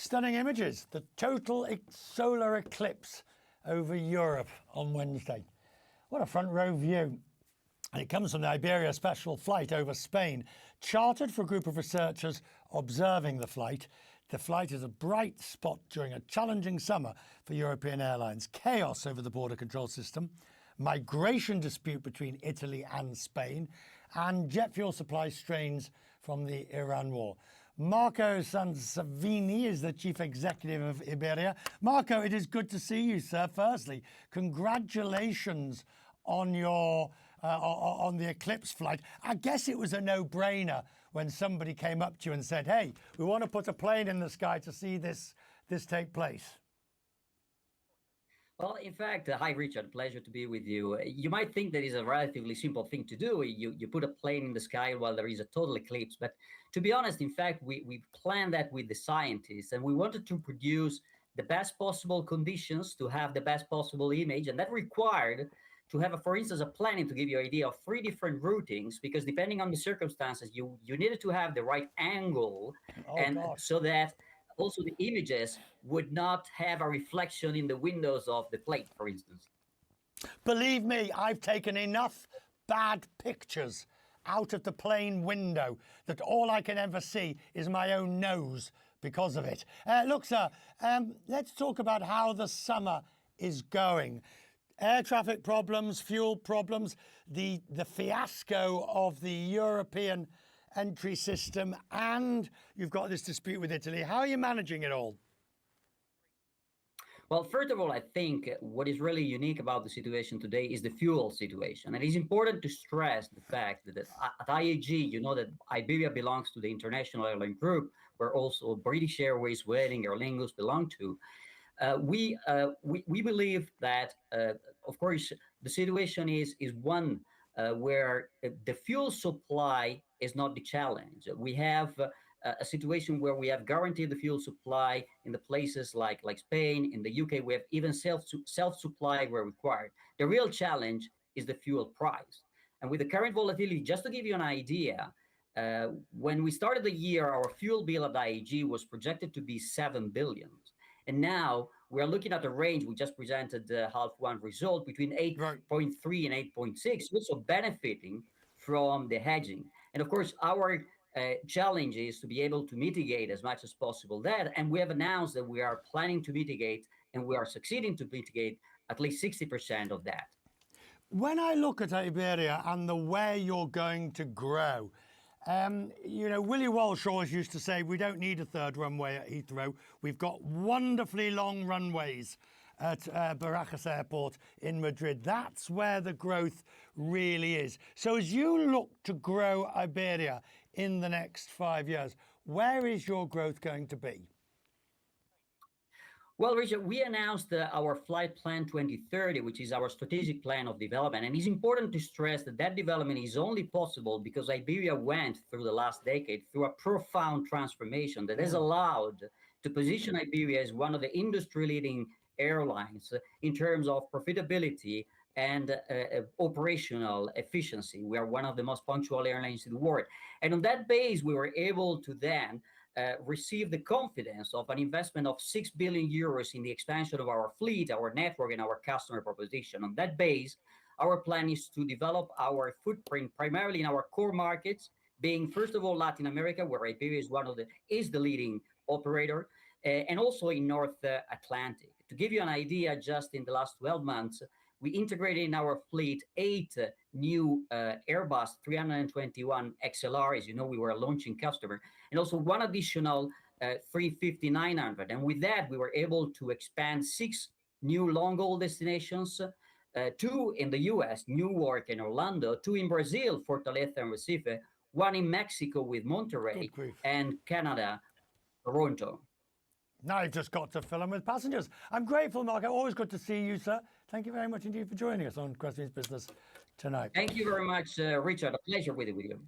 Stunning images. The total solar eclipse over Europe on Wednesday. What a front row view. And it comes from the Iberia special flight over Spain, chartered for a group of researchers observing the flight. The flight is a bright spot during a challenging summer for European airlines. Chaos over the border control system, migration dispute between Italy and Spain, and jet fuel supply strains from the Iran war. Marco Sansavini is the chief executive of Iberia. Marco, it is good to see you, sir. Firstly, congratulations on your on the Eclipse flight. I guess it was a no-brainer when somebody came up to you and said, hey, we want to put a plane in the sky to see this take place. Well, in fact, hi, Richard. Pleasure to be with you. You might think that is a relatively simple thing to do. You put a plane in the sky while there is a total eclipse. But to be honest, in fact, we planned that with the scientists, and we wanted to produce the best possible conditions to have the best possible image. And that required to have, for instance, a planning, to give you an idea, of 3 different routings, because depending on the circumstances, you needed to have the right angle, so that also the images would not have a reflection in the windows of the plane, for instance. Believe me, I've taken enough bad pictures out of the plane window that all I can ever see is my own nose because of it. Look, sir, let's talk about how the summer is going. Air traffic problems, fuel problems, the fiasco of the European entry system, and you've got this dispute with Italy. How are you managing it all? Well, first of all, I think what is really unique about the situation today is the fuel situation. And it's important to stress the fact that at IAG, you know that Iberia belongs to the International Airline Group, where also British Airways, Vueling, Aer Lingus belong to. We believe that, of course, the situation is one where the fuel supply is not the challenge. We have a situation where we have guaranteed the fuel supply in the places like Spain. In the UK, we have even self-supply where required. The real challenge is the fuel price. And with the current volatility, just to give you an idea, when we started the year, our fuel bill at IAG was projected to be 7 billion. And now we're looking at a range. We just presented the half one result between 8.3 and 8.6, also benefiting from the hedging. And of course, our challenge is to be able to mitigate as much as possible that. And we have announced that we are planning to mitigate, and we are succeeding to mitigate at least 60% of that. When I look at Iberia and the way you're going to grow, you know, Willie Walsh always used to say, we don't need a third runway at Heathrow. We've got wonderfully long runways at Barajas Airport in Madrid. That's where the growth really is. So as you look to grow Iberia in the next 5 years, where is your growth going to be? Well, Richard, we announced our Flight Plan 2030, which is our strategic plan of development. And it's important to stress that that development is only possible because Iberia went through the last decade through a profound transformation that has allowed to position Iberia as one of the industry-leading airlines in terms of profitability and operational efficiency. We are one of the most punctual airlines in the world. And on that base, we were able to then receive the confidence of an investment of 6 billion euros in the expansion of our fleet, our network, and our customer proposition. On that base, our plan is to develop our footprint primarily in our core markets, being first of all Latin America, where Iberia is the leading operator, and also in North Atlantic. To give you an idea, just in the last 12 months, we integrated in our fleet 8 new Airbus 321 XLR. As you know, we were a launching customer, and also 1 additional 350-900. And with that, we were able to expand 6 new long-haul destinations, 2 in the US, Newark and Orlando, 2 in Brazil, Fortaleza and Recife, 1 in Mexico with Monterrey, and Canada, Toronto. Now you've just got to fill them with passengers. I'm grateful, Marco. Always good to see you, sir. Thank you very much indeed for joining us on Questions Business tonight. Thank you very much, Richard. A pleasure with you.